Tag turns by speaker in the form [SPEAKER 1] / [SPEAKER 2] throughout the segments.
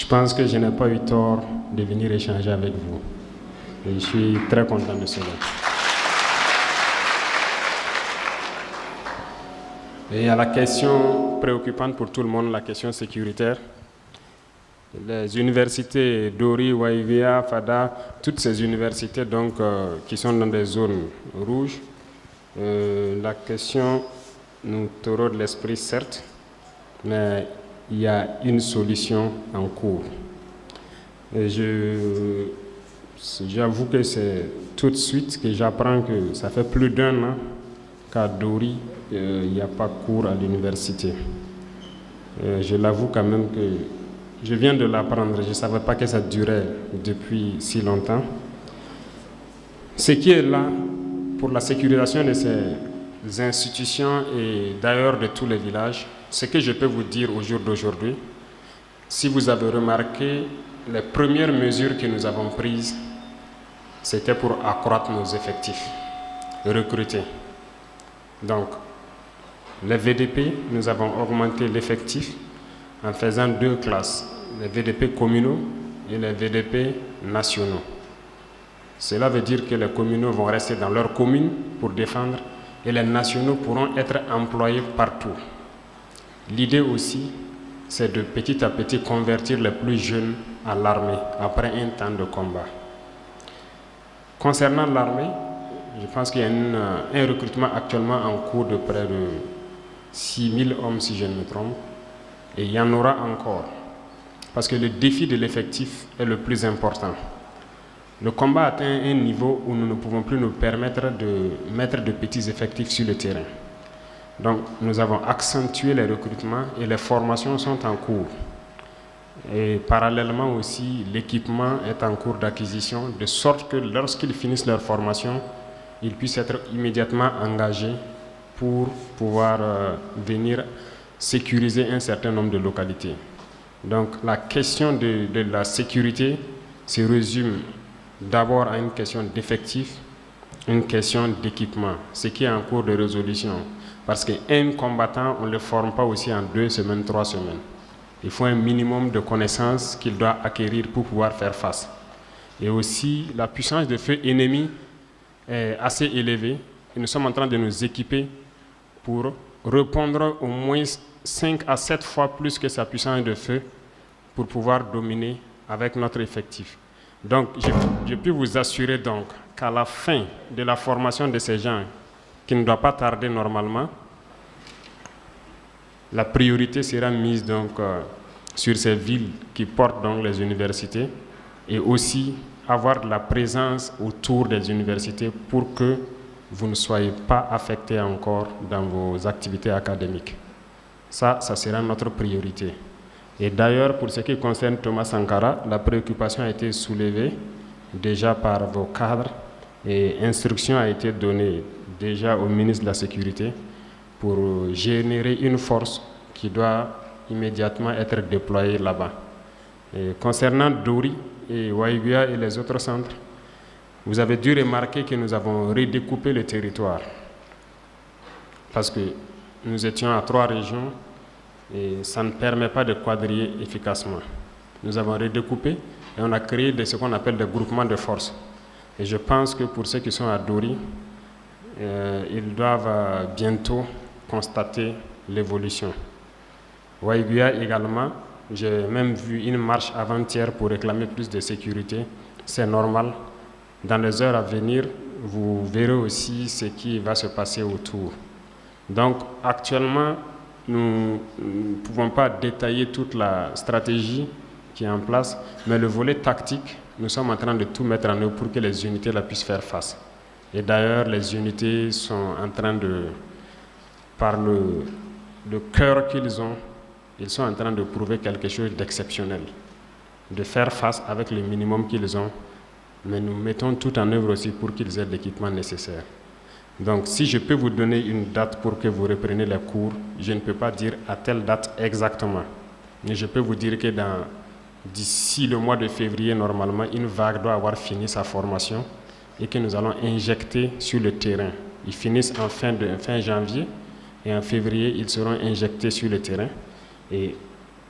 [SPEAKER 1] Je pense que je n'ai pas eu tort de venir échanger avec vous. Et je suis très content de cela. Et à la question préoccupante pour tout le monde, la question sécuritaire, les universités Dori, Waivia, Fada, toutes ces universités donc, qui sont dans des zones rouges, la question nous taraude l'esprit certes, mais il y a une solution en cours. Et j'avoue que c'est tout de suite que j'apprends que ça fait plus d'1 an qu'à Dori, il n'y a pas cours à l'université. Je l'avoue quand même que je viens de l'apprendre, je ne savais pas que ça durait depuis si longtemps. Ce qui est là pour la sécurisation de ces institutions et d'ailleurs de tous les villages, ce que je peux vous dire au jour d'aujourd'hui, si vous avez remarqué, les premières mesures que nous avons prises, c'était pour accroître nos effectifs, recruter. Donc, les VDP, nous avons augmenté l'effectif en faisant 2 classes, les VDP communaux et les VDP nationaux. Cela veut dire que les communaux vont rester dans leur commune pour défendre et les nationaux pourront être employés partout. L'idée aussi, c'est de petit à petit convertir les plus jeunes à l'armée après un temps de combat. Concernant l'armée, je pense qu'il y a un recrutement actuellement en cours de près de 6000 hommes, si je ne me trompe, et il y en aura encore, parce que le défi de l'effectif est le plus important. Le combat atteint un niveau où nous ne pouvons plus nous permettre de mettre de petits effectifs sur le terrain. Donc, nous avons accentué les recrutements et les formations sont en cours. Et parallèlement aussi, l'équipement est en cours d'acquisition, de sorte que lorsqu'ils finissent leur formation, ils puissent être immédiatement engagés pour pouvoir venir sécuriser un certain nombre de localités. Donc, la question de la sécurité se résume d'abord à une question d'effectif, une question d'équipement, ce qui est en cours de résolution. Parce qu'un combattant, on ne le forme pas aussi en 2 semaines, 3 semaines. Il faut un minimum de connaissances qu'il doit acquérir pour pouvoir faire face. Et aussi, la puissance de feu ennemi est assez élevée. Et nous sommes en train de nous équiper pour répondre au moins 5 à 7 fois plus que sa puissance de feu pour pouvoir dominer avec notre effectif. Donc, je peux vous assurer donc qu'à la fin de la formation de ces gens, qui ne doit pas tarder normalement, la priorité sera mise donc sur ces villes qui portent donc les universités et aussi avoir de la présence autour des universités pour que vous ne soyez pas affectés encore dans vos activités académiques. Ça sera notre priorité. Et d'ailleurs, pour ce qui concerne Thomas Sankara, la préoccupation a été soulevée déjà par vos cadres et instruction a été donnée déjà au ministre de la Sécurité pour générer une force qui doit immédiatement être déployée là-bas. Concernant Dori et Waibia et les autres centres, vous avez dû remarquer que nous avons redécoupé le territoire parce que nous étions à 3 régions et ça ne permet pas de quadriller efficacement. Nous avons redécoupé et on a créé ce qu'on appelle des groupements de forces. Et je pense que pour ceux qui sont à Dori, ils doivent bientôt constater l'évolution. Waibia également, j'ai même vu une marche avant-hier pour réclamer plus de sécurité. C'est normal. Dans les heures à venir, vous verrez aussi ce qui va se passer autour. Donc actuellement, nous ne pouvons pas détailler toute la stratégie qui est en place, mais le volet tactique, nous sommes en train de tout mettre en œuvre pour que les unités la puissent faire face. Et d'ailleurs, les unités sont en train de, par le cœur qu'ils ont, ils sont en train de prouver quelque chose d'exceptionnel, de faire face avec le minimum qu'ils ont, mais nous mettons tout en œuvre aussi pour qu'ils aient l'équipement nécessaire. Donc, si je peux vous donner une date pour que vous repreniez les cours, je ne peux pas dire à telle date exactement, mais je peux vous dire que d'ici le mois de février, normalement, une vague doit avoir fini sa formation et que nous allons injecter sur le terrain. Ils finissent en fin janvier et en février, ils seront injectés sur le terrain. Et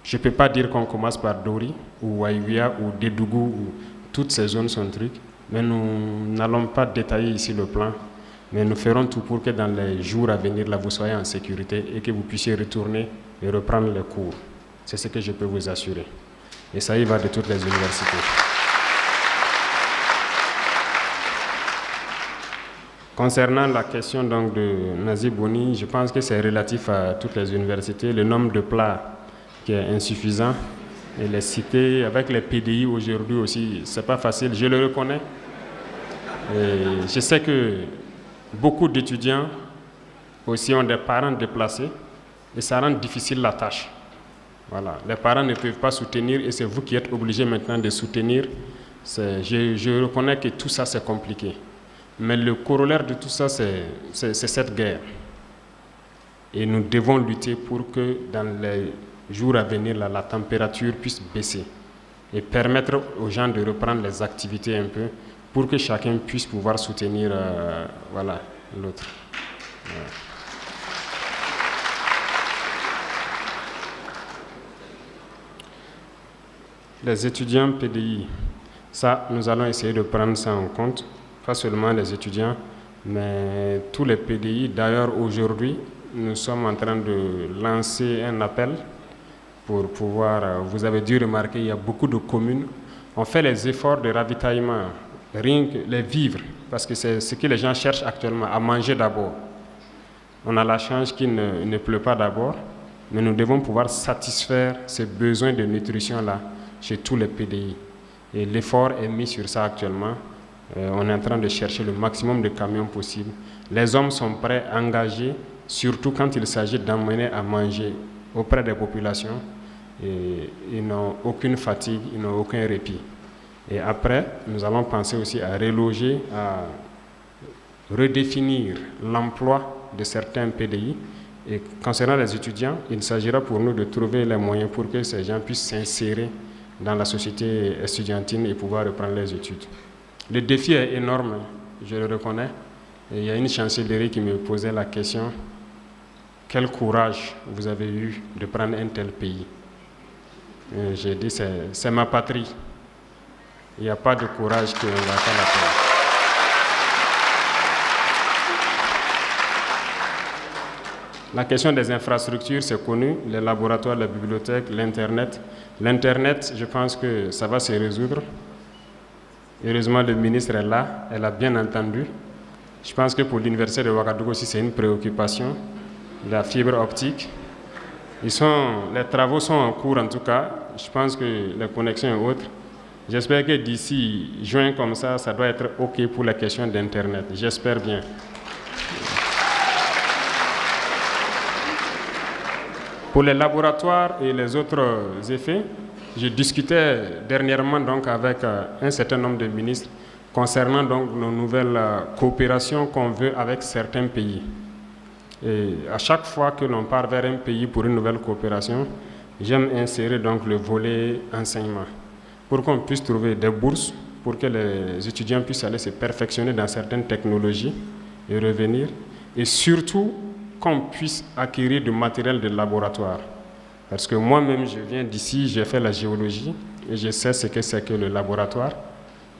[SPEAKER 1] Je ne peux pas dire qu'on commence par Dori ou Waïwia ou Dédougou, ou toutes ces zones sont trucs, mais nous n'allons pas détailler ici le plan, mais nous ferons tout pour que dans les jours à venir, là, vous soyez en sécurité et que vous puissiez retourner et reprendre les cours. C'est ce que je peux vous assurer. Et ça y va de toutes les universités. Concernant la question donc de Nazi Boni, je pense que c'est relatif à toutes les universités. Le nombre de plats qui est insuffisant et les cités avec les PDI aujourd'hui aussi, c'est pas facile, je le reconnais. Et je sais que beaucoup d'étudiants aussi ont des parents déplacés et ça rend difficile la tâche. Voilà. Les parents ne peuvent pas soutenir et c'est vous qui êtes obligés maintenant de soutenir. Je reconnais que tout ça c'est compliqué. Mais le corollaire de tout ça, c'est cette guerre. Et nous devons lutter pour que dans les jours à venir, la température puisse baisser et permettre aux gens de reprendre les activités un peu pour que chacun puisse pouvoir soutenir l'autre. Voilà. Les étudiants PDI, ça, nous allons essayer de prendre ça en compte. Pas seulement les étudiants, mais tous les PDI. D'ailleurs, aujourd'hui, nous sommes en train de lancer un appel pour pouvoir... Vous avez dû remarquer, il y a beaucoup de communes. On fait les efforts de ravitaillement, rien que les vivres, parce que c'est ce que les gens cherchent actuellement, à manger d'abord. On a la chance qu'il ne pleut pas d'abord, mais nous devons pouvoir satisfaire ces besoins de nutrition-là chez tous les PDI. Et l'effort est mis sur ça actuellement. On est en train de chercher le maximum de camions possible. Les hommes sont prêts, engagés, surtout quand il s'agit d'emmener à manger auprès des populations. Et ils n'ont aucune fatigue, ils n'ont aucun répit. Et après, nous allons penser aussi à reloger, à redéfinir l'emploi de certains PDI. Et concernant les étudiants, il s'agira pour nous de trouver les moyens pour que ces gens puissent s'insérer dans la société estudiantine et pouvoir reprendre les études. Le défi est énorme, je le reconnais. Et il y a une chancellerie qui me posait la question, quel courage vous avez eu de prendre un tel pays? J'ai dit, c'est ma patrie. Il n'y a pas de courage qui ne va pas la peine. La question des infrastructures, c'est connu, les laboratoires, les bibliothèques, l'Internet. L'Internet, je pense que ça va se résoudre. Heureusement, le ministre est là, elle a bien entendu. Je pense que pour l'université de Ouagadougou aussi, c'est une préoccupation, la fibre optique. Les travaux sont en cours en tout cas, je pense que les connexions et autres. J'espère que d'ici juin comme ça doit être OK pour la question d'Internet. J'espère bien. Pour les laboratoires et les autres effets, je discutais dernièrement donc avec un certain nombre de ministres concernant donc nos nouvelles coopérations qu'on veut avec certains pays. Et à chaque fois que l'on part vers un pays pour une nouvelle coopération, j'aime insérer donc le volet enseignement pour qu'on puisse trouver des bourses pour que les étudiants puissent aller se perfectionner dans certaines technologies et revenir, et surtout qu'on puisse acquérir du matériel de laboratoire. Parce que moi-même, je viens d'ici, j'ai fait la géologie et je sais ce que c'est que le laboratoire.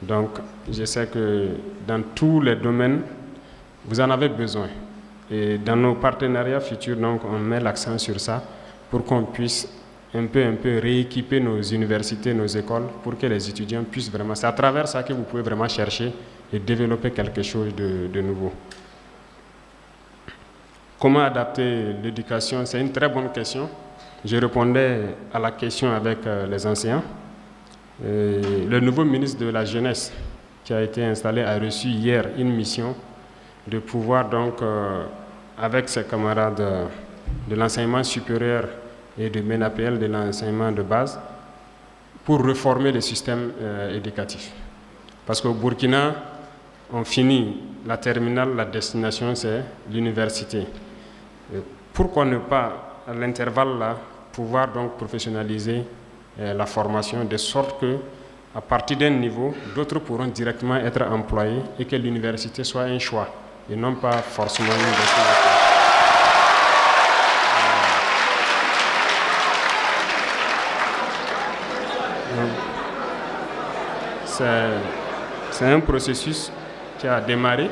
[SPEAKER 1] Donc, je sais que dans tous les domaines, vous en avez besoin. Et dans nos partenariats futurs, donc, on met l'accent sur ça pour qu'on puisse un peu rééquiper nos universités, nos écoles, pour que les étudiants puissent vraiment... C'est à travers ça que vous pouvez vraiment chercher et développer quelque chose de nouveau. Comment adapter l'éducation? C'est une très bonne question. Je répondais à la question avec les enseignants. Le nouveau ministre de la Jeunesse qui a été installé a reçu hier une mission de pouvoir donc, avec ses camarades de l'enseignement supérieur et de MENAPL, de l'enseignement de base, pour réformer le système éducatif. Parce qu'au Burkina, on finit la terminale, la destination c'est l'université. Pourquoi ne pas, à l'intervalle là, pouvoir donc professionnaliser la formation de sorte que, à partir d'un niveau, d'autres pourront directement être employés et que l'université soit un choix et non pas forcément une destination. c'est un processus qui a démarré.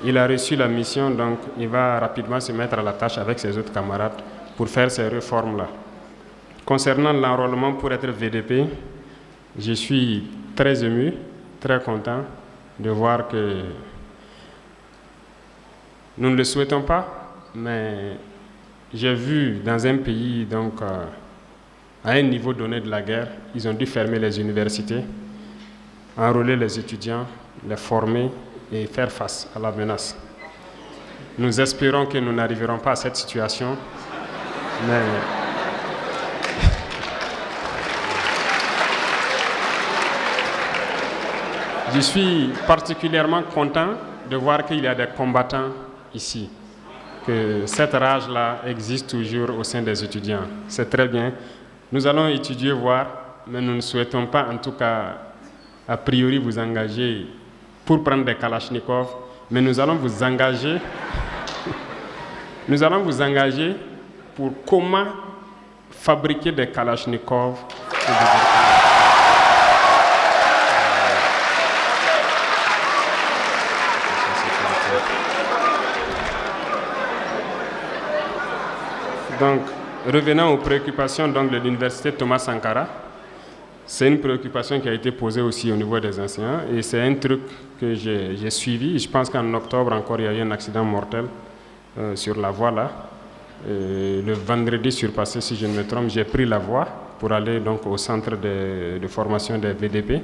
[SPEAKER 1] Il a reçu la mission, donc il va rapidement se mettre à la tâche avec ses autres camarades pour faire ces réformes-là. Concernant l'enrôlement pour être VDP, je suis très ému, très content de voir que nous ne le souhaitons pas, mais j'ai vu dans un pays, donc à un niveau donné de la guerre, ils ont dû fermer les universités, enrôler les étudiants, les former et faire face à la menace. Nous espérons que nous n'arriverons pas à cette situation, mais je suis particulièrement content de voir qu'il y a des combattants ici, que cette rage-là existe toujours au sein des étudiants. C'est très bien. Nous allons étudier, voir, mais nous ne souhaitons pas, en tout cas, a priori, vous engager pour prendre des kalachnikovs, mais nous allons vous engager, pour comment fabriquer des kalachnikovs. Donc, revenant aux préoccupations donc, de l'université Thomas Sankara, c'est une préoccupation qui a été posée aussi au niveau des enseignants et c'est un truc que j'ai suivi. Je pense qu'en octobre encore, il y a eu un accident mortel sur la voie là. Le vendredi surpassé, si je ne me trompe, j'ai pris la voie pour aller donc, au centre de formation des VDP et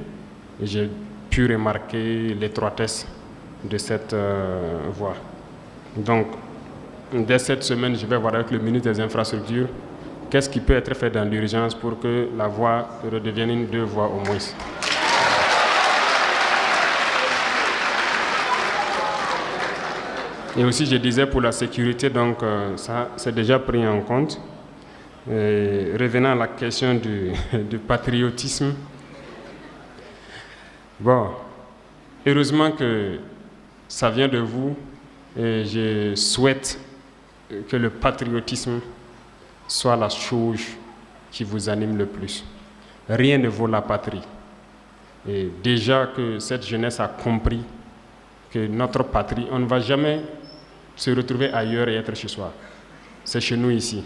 [SPEAKER 1] j'ai pu remarquer l'étroitesse de cette voie. Donc, dès cette semaine, je vais voir avec le ministre des Infrastructures qu'est-ce qui peut être fait dans l'urgence pour que la voie redevienne une 2 voies au moins. Et aussi, je disais pour la sécurité, donc ça, c'est déjà pris en compte. Revenant à la question du patriotisme, bon, heureusement que ça vient de vous et je souhaite que le patriotisme soit la chose qui vous anime le plus. Rien ne vaut la patrie. Et déjà que cette jeunesse a compris que notre patrie, on ne va jamais se retrouver ailleurs et être chez soi. C'est chez nous ici.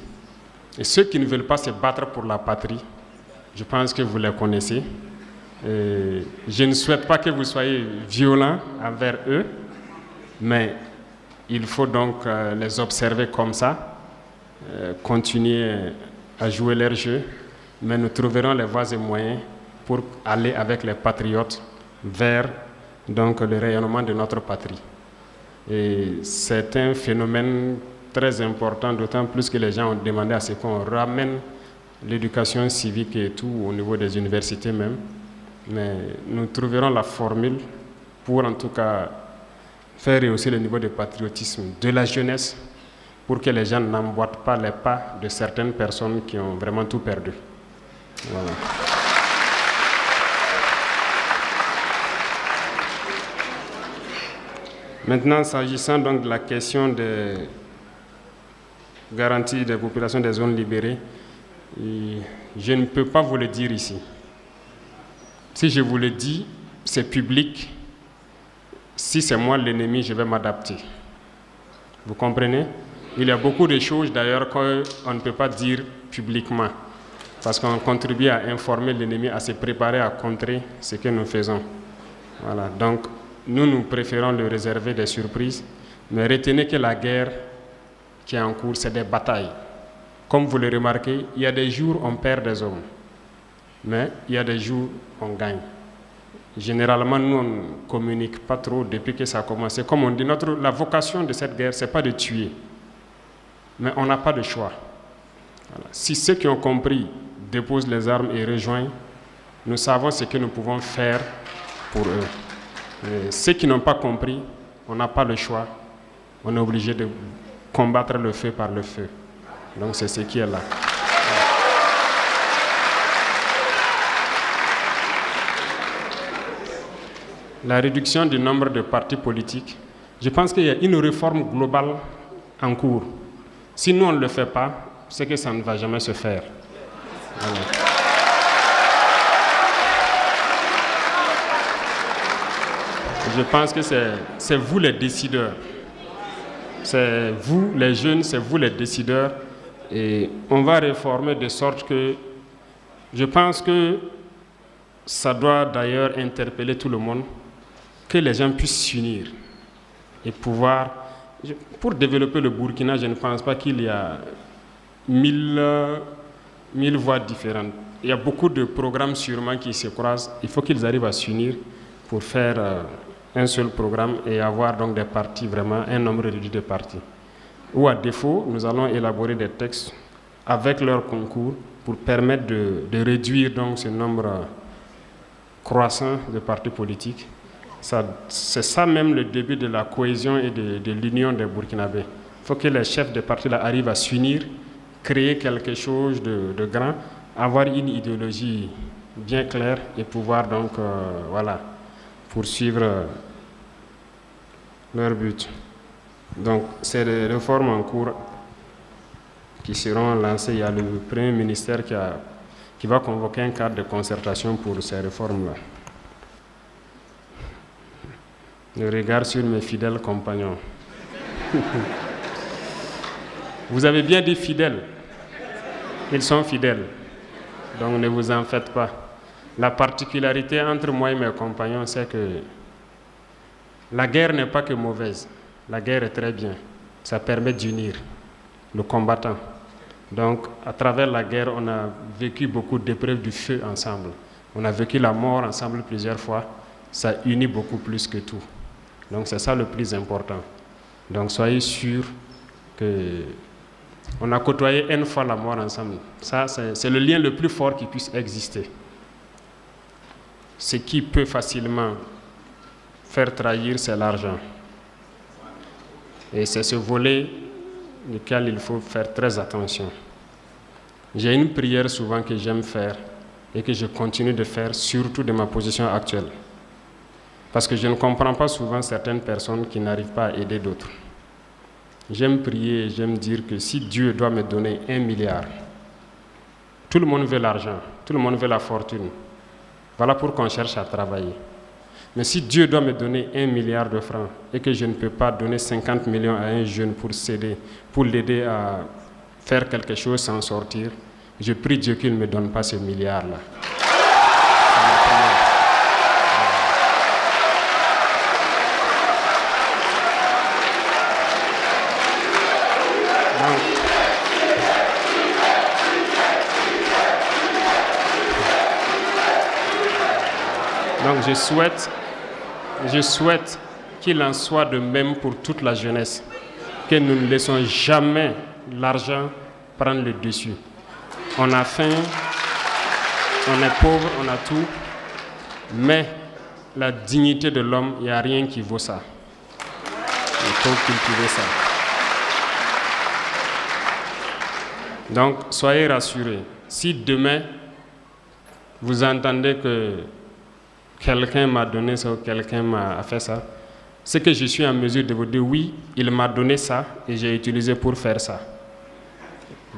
[SPEAKER 1] Et ceux qui ne veulent pas se battre pour la patrie, je pense que vous les connaissez. Et je ne souhaite pas que vous soyez violents envers eux, mais il faut donc les observer comme ça, continuer à jouer leur jeu, mais nous trouverons les voies et moyens pour aller avec les patriotes vers donc, le rayonnement de notre patrie. Et c'est un phénomène très important, d'autant plus que les gens ont demandé à ce qu'on ramène l'éducation civique et tout au niveau des universités même. Mais nous trouverons la formule pour en tout cas faire rehausser le niveau de patriotisme de la jeunesse pour que les gens n'emboîtent pas les pas de certaines personnes qui ont vraiment tout perdu. Voilà. Maintenant, s'agissant donc de la question de garantie des populations des zones libérées, je ne peux pas vous le dire ici. Si je vous le dis, c'est public. Si c'est moi l'ennemi, je vais m'adapter. Vous comprenez? Il y a beaucoup de choses d'ailleurs qu'on ne peut pas dire publiquement parce qu'on contribue à informer l'ennemi, à se préparer à contrer ce que nous faisons. Voilà. Donc, nous préférons le réserver des surprises, mais retenez que la guerre qui est en cours, c'est des batailles. Comme vous le remarquez, il y a des jours où on perd des hommes, mais il y a des jours où on gagne. Généralement, nous, on ne communique pas trop depuis que ça a commencé. Comme on dit, la vocation de cette guerre, ce n'est pas de tuer, mais on n'a pas de choix. Voilà. Si ceux qui ont compris déposent les armes et rejoignent, nous savons ce que nous pouvons faire pour eux. Et ceux qui n'ont pas compris, on n'a pas le choix. On est obligé de combattre le feu par le feu. Donc c'est ce qui est là. La réduction du nombre de partis politiques, je pense qu'il y a une réforme globale en cours. Si nous on ne le fait pas, c'est que ça ne va jamais se faire. Voilà. Je pense que c'est vous les décideurs. C'est vous les jeunes, c'est vous les décideurs. Et on va réformer de sorte que je pense que ça doit d'ailleurs interpeller tout le monde, que les gens puissent s'unir et pouvoir... Pour développer le Burkina, je ne pense pas qu'il y a 1000 voies différentes. Il y a beaucoup de programmes sûrement qui se croisent. Il faut qu'ils arrivent à s'unir pour faire un seul programme et avoir donc des partis, vraiment un nombre réduit de partis. Ou à défaut, nous allons élaborer des textes avec leur concours pour permettre de réduire donc ce nombre croissant de partis politiques. C'est ça même le début de la cohésion et de l'union des Burkinabés. Il faut que les chefs de partis là arrivent à s'unir, créer quelque chose de grand, avoir une idéologie bien claire et pouvoir donc poursuivre leur but. Donc c'est des réformes en cours qui seront lancées. Il y a le Premier ministère qui va convoquer un cadre de concertation pour ces réformes-là. Je regarde sur mes fidèles compagnons. Vous avez bien dit fidèles. Ils sont fidèles. Donc ne vous en faites pas. La particularité entre moi et mes compagnons, c'est que la guerre n'est pas que mauvaise. La guerre est très bien. Ça permet d'unir le combattant. Donc, à travers la guerre, on a vécu beaucoup d'épreuves du feu ensemble. On a vécu la mort ensemble plusieurs fois. Ça unit beaucoup plus que tout. Donc, c'est ça le plus important. Donc, soyez sûrs que on a côtoyé une fois la mort ensemble. Ça, c'est le lien le plus fort qui puisse exister. Ce qui peut facilement faire trahir, c'est l'argent. Et c'est ce volet duquel il faut faire très attention. J'ai une prière souvent que j'aime faire et que je continue de faire, surtout de ma position actuelle. Parce que je ne comprends pas souvent certaines personnes qui n'arrivent pas à aider d'autres. J'aime prier et j'aime dire que si Dieu doit me donner 1 milliard, tout le monde veut l'argent, tout le monde veut la fortune. Voilà pourquoi on cherche à travailler. Mais si Dieu doit me donner 1 milliard de francs et que je ne peux pas donner 50 millions à un jeune pour l'aider à faire quelque chose sans sortir, je prie Dieu qu'il ne me donne pas ce milliard-là. Donc je souhaite qu'il en soit de même pour toute la jeunesse, que nous ne laissons jamais l'argent prendre le dessus. On a faim, on est pauvre, on a tout, mais la dignité de l'homme, il n'y a rien qui vaut ça. Il faut cultiver ça. Donc, soyez rassurés. Si demain, vous entendez que quelqu'un m'a donné ça ou quelqu'un m'a fait ça, c'est que je suis en mesure de vous dire oui, il m'a donné ça et j'ai utilisé pour faire ça.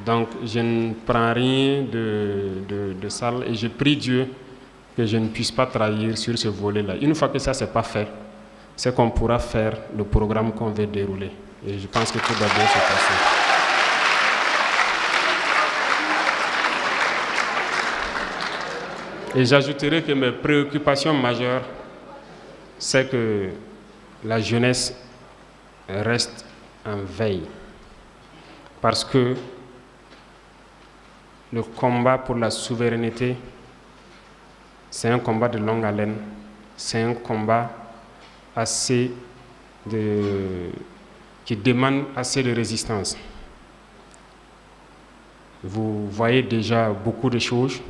[SPEAKER 1] Donc je ne prends rien de sale et je prie Dieu que je ne puisse pas trahir sur ce volet-là. Une fois que ça c'est pas fait, c'est qu'on pourra faire le programme qu'on veut dérouler. Et je pense que tout va bien se passer. Et j'ajouterai que mes préoccupations majeures, c'est que la jeunesse reste en veille. Parce que le combat pour la souveraineté, c'est un combat de longue haleine. C'est un combat qui demande assez de résistance. Vous voyez déjà beaucoup de choses.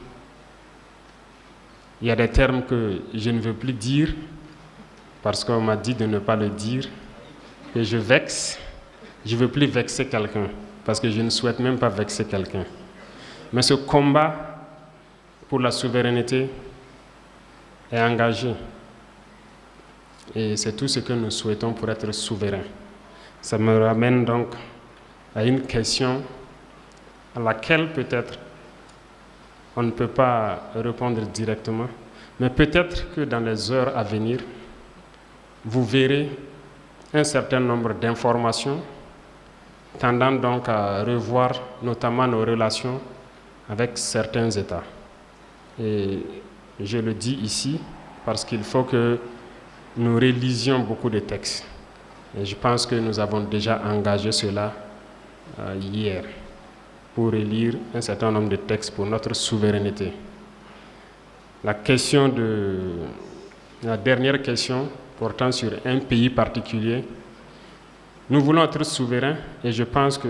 [SPEAKER 1] Il y a des termes que je ne veux plus dire parce qu'on m'a dit de ne pas le dire, que je vexe. Je ne veux plus vexer quelqu'un parce que je ne souhaite même pas vexer quelqu'un. Mais ce combat pour la souveraineté est engagé. Et c'est tout ce que nous souhaitons pour être souverains. Ça me ramène donc à une question à laquelle peut-être on ne peut pas répondre directement, mais peut-être que dans les heures à venir, vous verrez un certain nombre d'informations tendant donc à revoir notamment nos relations avec certains États. Et je le dis ici parce qu'il faut que nous relisions beaucoup de textes. Et je pense que nous avons déjà engagé cela hier pour relire un certain nombre de textes pour notre souveraineté. La dernière question portant sur un pays particulier, nous voulons être souverains et je pense que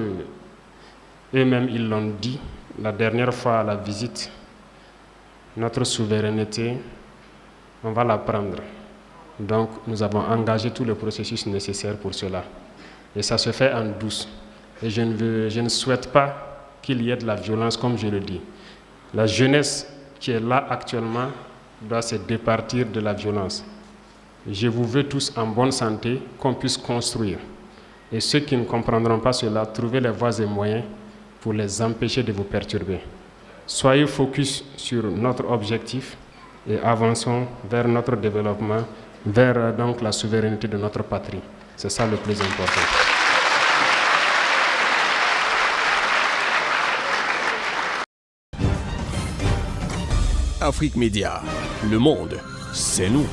[SPEAKER 1] eux-mêmes ils l'ont dit la dernière fois à la visite. Notre souveraineté, on va la prendre. Donc nous avons engagé tout le processus nécessaire pour cela. Et ça se fait en douce. Et je ne souhaite pas qu'il y ait de la violence, comme je le dis. La jeunesse qui est là actuellement doit se départir de la violence. Je vous veux tous en bonne santé, qu'on puisse construire. Et ceux qui ne comprendront pas cela, trouvez les voies et moyens pour les empêcher de vous perturber. Soyez focus sur notre objectif et avançons vers notre développement, vers donc la souveraineté de notre patrie. C'est ça le plus important.
[SPEAKER 2] Afrique Média, le monde, c'est nous.